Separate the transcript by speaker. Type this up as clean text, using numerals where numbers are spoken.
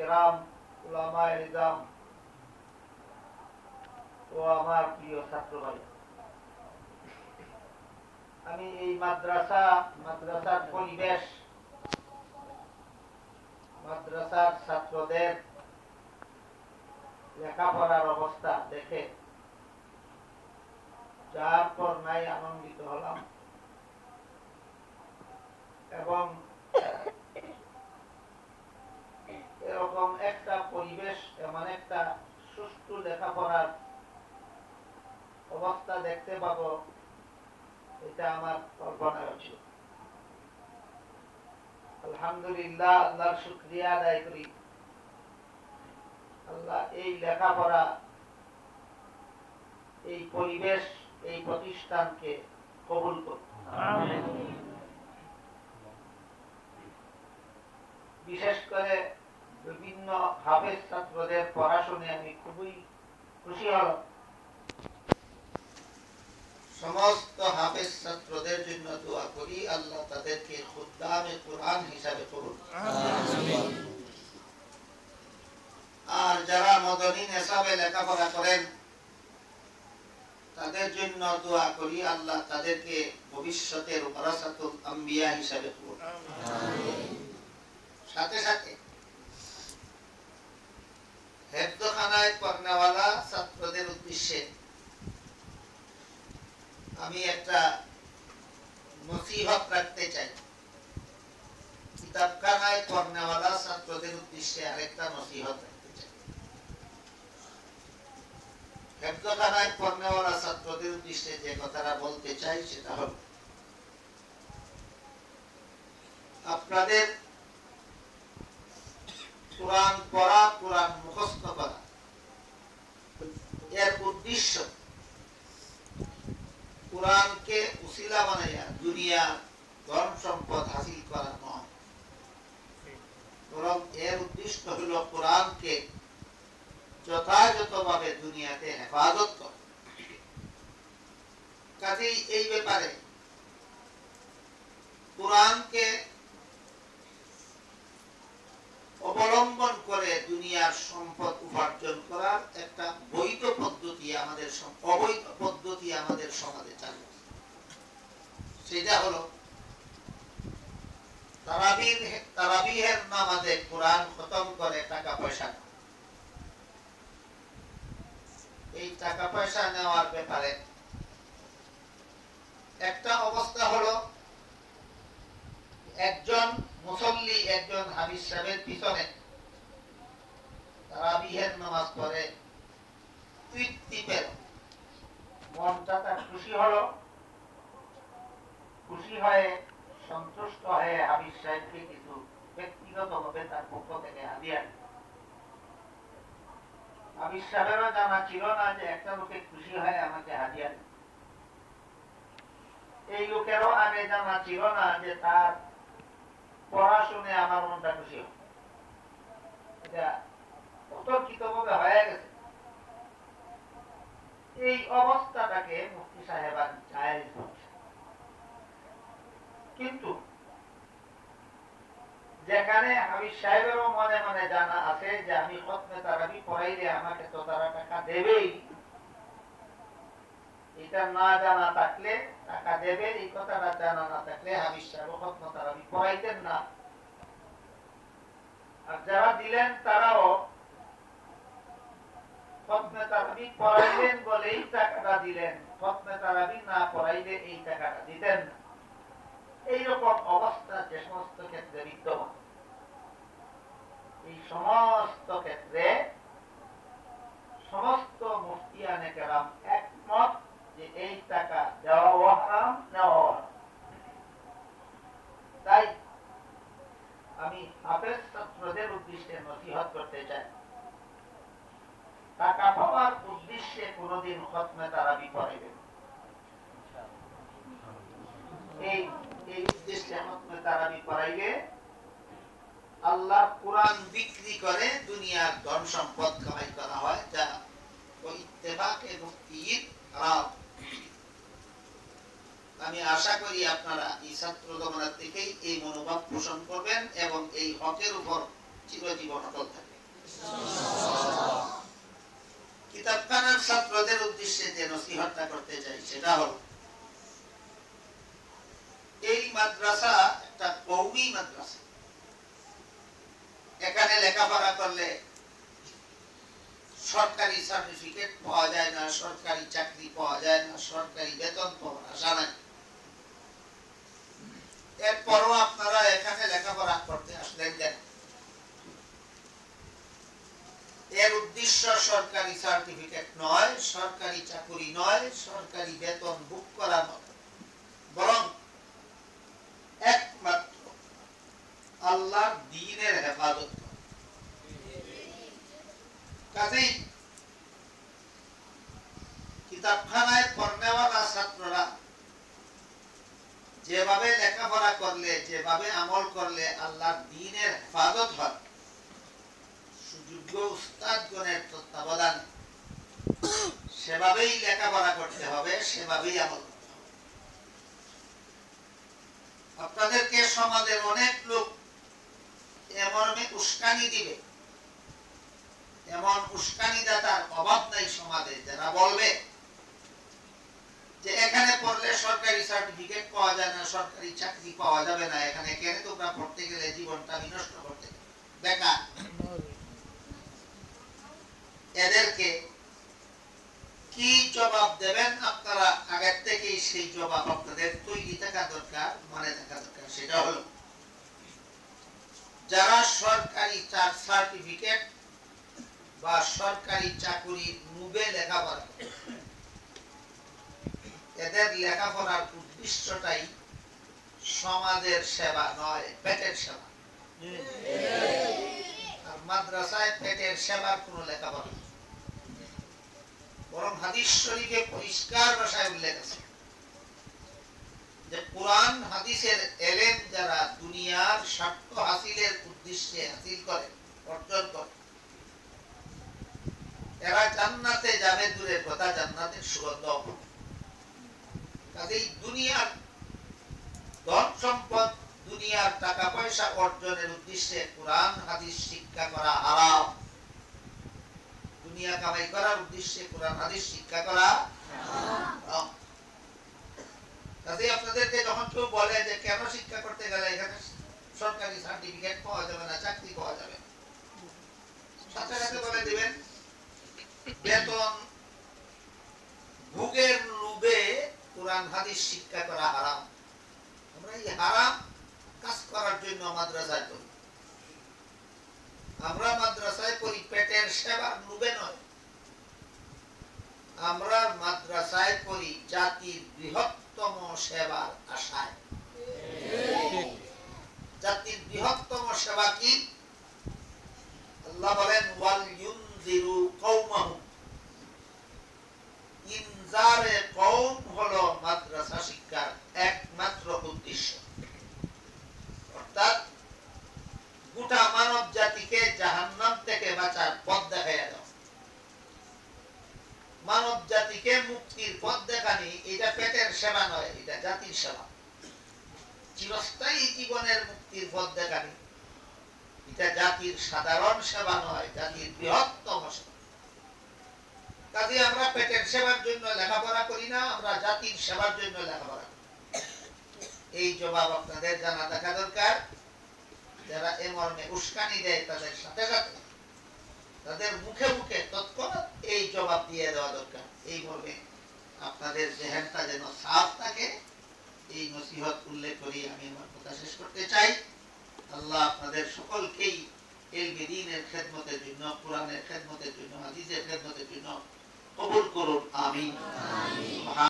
Speaker 1: কেরাম, উলামায়ে ইজাম ও আমার প্রিয় ছাত্র ভাই, আমি এই মাদ্রাসার পরিবেশ, মাদ্রাসার ছাত্রদের লেখাপড়ার অবস্থা দেখে যার পর নাই আনন্দিত হলাম এবং এরকম একটা পরিবেশ, এমন একটা সুষ্ঠু লেখাপড়ার অবস্থা দেখতে পাবো, এটা আমার কল্পনায় ছিল। আলহামদুলিল্লাহ, আল্লাহর শুকরিয়া আদায় করি, আল্লাহ এই লেখাপড়া, এই পরিবেশ, এই প্রতিষ্ঠানকে কবুল করুন। বিশেষ করে বিভিন্ন হাফেজ ছাত্রদের পড়াশুনে আমি খুবই খুশি হলাম। সমস্ত হাফেজ ছাত্রদের জন্য দোয়া করি, আল্লাহ তাদেরকে খুদ্দামে কুরআন হিসাবে কবুল করুন। আর যারা মদনী নেশাবে লেখাপড়া করেন তাদের জন্য দোয়া করি, আল্লাহ তাদেরকে ভবিষ্যতের ওয়ারাসাতুল আম্বিয়া হিসাবে কবুল করুন। সাথে সাথে হেফজখানায় পড়নেওয়ালা ছাত্রদের উদ্দেশ্যে আমি একটা নসিহত রাখতে চাই। কিতাবখানায় পড়নেওয়ালা ছাত্রদের উদ্দেশ্যে আরেকটা নসিহত রাখতে চাই। হেফজখানায় পড়নেওয়ালা ছাত্রদের উদ্দেশ্যে যে কথাটা বলতে চাই সেটা হল, আপনাদের কোরআন পড়া, কোরআন মুখস্থ করা, এর উদ্দেশ্য কোরআনকে উসিলা বানাইয়া দুনিয়া ধন সম্পদ হাসিল করা নয়, বরং এর উদ্দেশ্য হল কোরআনকে যথাযথভাবে দুনিয়াতে হেফাজত করা। কাজেই এই ব্যাপারে কোরআনকে অবলম্বন করে দুনিয়ার সম্পদ উপার্জন করার একটা বৈধ পদ্ধতি আমাদের, অবৈধ পদ্ধতি আমাদের সমাজে চালু। সেটা হলো তারাবিহের নামাজে কোরআন খতম করে টাকা পয়সা। এই টাকা পয়সা নেওয়ার ব্যাপারে একটা অবস্থা হলো, একজন মুসল্লি একজন হাফেজ সাহেবের পিছনে তারাবিহের নামাজ পড়ে, তৃপ্তি পেল, মনটা তার খুশি হলো, খুশি হয়ে সন্তুষ্ট হয়ে হাফেজ সাহেবকে কিছু ব্যক্তিগতভাবে তার পক্ষ থেকে হাদিয়া দিল। হাফেজ সাহেবেরও জানা ছিল না যে একটা লোকে খুশি হয়ে আমাকে হাদিয়া দিল। এই লোকেরও আগে জানা ছিল না যে তার পড়াশুনে আমার মনটা খুশি হবে। এটা অতর্কিতভাবে হয়ে গেছে। এই অবস্থাটাকে মুফতি সাহেব জায়েজ বলছে। কিন্তু যেখানে হাফেজ সাহেবেরও মনে মনে জানা আছে যে আমি খতমে তারাবি পড়াইলে আমাকে তো তারা টাকা দেবেই, এটা না জানা থাকলে টাকা দেবে, এই কথাটা জানা না থাকলে হাফেজ সাহেব খতমে তারাবি পড়াইতেন না। আর যারা দিলেন তারাও খতমে তারাবি পড়াইলেন বলেই টাকাটা দিলেন, খতমে তারাবি না পড়াইলে এই টাকাটা দিতেন না। এইরকম অবস্থা যে সমস্ত ক্ষেত্রে বিদ্যমান, এই সমস্ত ক্ষেত্রে সমস্ত মুফতিয়ানে কেরাম একমত যে এই টাকা দেওয়া হারাম, নেওয়া হারাম। তাই আমি হাফেজ ছাত্রদের উদ্দেশ্যে নসিহত করতে চাই, টাকা পাওয়ার উদ্দেশ্যে কোনদিন খতমে তারাবি পড়াইবেন। এই উদ্দেশ্যে খতমে তারাবি পড়াইলে আল্লাহর কোরআন বিক্রি করে দুনিয়ার ধন সম্পদ কামাই করা হয়, যা ইত্তেফাকে মুফতির হারাম। আমি আশা করি আপনারা এই ছাত্র জমানার থেকেই এই মনোভাব পোষণ করবেন এবং এই হকের উপর চিরজীবন অটল থাকে। কিতাবখানার ছাত্রদের উদ্দেশ্যে যে নসিহতটা করতে চাই সেটা হল, এই মাদ্রাসা একটা কওমি মাদ্রাসা। এখানে লেখাপড়া করলে সরকারি সার্টিফিকেট পাওয়া যায় না, সরকারি চাকরি পাওয়া যায় না, সরকারি বেতন পাওয়ার আশা নাই। এরপরও আপনারা এখানে লেখাপড়া করতে আসলেন কেন? এর উদ্দেশ্য সরকারি সার্টিফিকেট নয়, সরকারি চাকরি নয়, সরকারি বেতন ভোগ করা নয়, বরং একমাত্র আল্লাহর দ্বীনের হেফাজত। কাজেই কিতাবখানায় পড়নেওয়ালা ছাত্ররা যেভাবে লেখাপড়া করলে, যেভাবে আমল করলে আল্লাহর দ্বীনের হেফাজত হয়, সুযোগ্য উস্তাদগণের তত্ত্বাবধানে সেভাবেই লেখাপড়া করতে হবে, সেভাবেই আমল করতে হবে। আপনাদেরকে সমাজের অনেক লোক এমন উস্কানি দিবে, এমন উস্কানিদাতার অভাব নাই সমাজে, যারা বলবে যে এখানে পড়লে সরকারি সার্টিফিকেট পাওয়া যায় না, সরকারি চাকরি পাওয়া যাবে না, এখানে কেন তোমরা পড়তে গেলে জীবনটা বিনষ্ট করতে বেকার। এদেরকে কি জবাব দেবেন আপনারা আগের থেকেই সেই জবাব আপনাদের তৈরি থাকা দরকার, মনে থাকা দরকার। সেটা হলো, যারা সরকারি সার্টিফিকেট বা সরকারি চাকরি নুবে লেখাপড়া করে, এদের লেখাপড়ার উদ্দেশ্যটাই সমাজের সেবা নয়, পেটের সেবা। আর মাদ্রাসায় পেটের সেবার কোনো লেখাপড়া, বরং হাদিস শরীফে পরিষ্কার ভাষায় উল্লেখ আছে যে কোরআন হাদিসের এলেম যারা দুনিয়ার স্বার্থ হাসিলের উদ্দেশ্যে হাসিল করে, অর্জন করে, এরা জান্নাতে যাবে দূরের কথা, জান্নাতের সুগন্ধ পাবে। কাজেই দুনিয়ার ধন সম্পদ, দুনিয়ার টাকা পয়সা অর্জনের উদ্দেশ্যে কোরআন হাদিস শিক্ষা করা হারাম। দুনিয়া কামাই করার উদ্দেশ্যে কোরআন হাদিস শিক্ষা করা হারাম। কাজেই আপনাদেরকে যখন কেউ বলে যে কেন শিক্ষা করতে গেলে এখানে সরকারি সার্টিফিকেট পাওয়া যাবে না, চাকরি পাওয়া যাবে না, সাথে সাথে বলে দিবেন বেতন ভোগের লোভে কোরআন হাদিস শিক্ষা করা হারাম। আমরা এই হারাম কাজ করার জন্য মাদ্রাসায় পড়ি। আমরা মাদ্রাসায় পড়ি পেটের সেবার লোভে নয়, আমরা মাদ্রাসায় পড়ি জাতির বৃহত্তম সেবার আশায়। জাতির বৃহত্তম সেবা কি? আল্লাহ বলেন ওয়াল ইউনজিরু কওমাহু। ইনজারে কওম হলো মাদ্রাসা শিক্ষার একমাত্র উদ্দেশ্য। অর্থাৎ গোটা মানব জাতিকে জাহান্নাম থেকে বাঁচার পথ দেখাইয়া দাও, মানব জাতিকে মুক্তির পথ দেখানি। এটা পেটের সেবা নয়, এটা জাতির সেবা। চিরস্থায়ী জীবনের মুক্তির পথ দেখানি, এটা জাতির সাধারণ সেবা নয়, জাতির বৃহত্তম সেবা। কাজে আমরা পেটের সেবার জন্য লেখাপড়া করি না, আমরা জাতির সেবার জন্য লেখাপড়া করি। এই জবাব আপনাদের জানা থাকা দরকার। যারা এ মর্মে উস্কানি দেয় তাদের সাথে সাথে তাদের মুখে মুখে তৎক্ষণাৎ এই জবাব দিয়ে দেওয়া দরকার। এই মর্মে আপনাদের জেহেনটা যেন সাফ থাকে, এই নসিহত উল্লেখ করি আমি আমার কথা শেষ করতে চাই। আল্লাহ আপনাদের সকলকেই ইলমে দ্বীনের খেদমতের জন্য, কোরআনের খেদমতের জন্য, হাদিসের খেদমতের জন্য কবুল করুন। আমিন।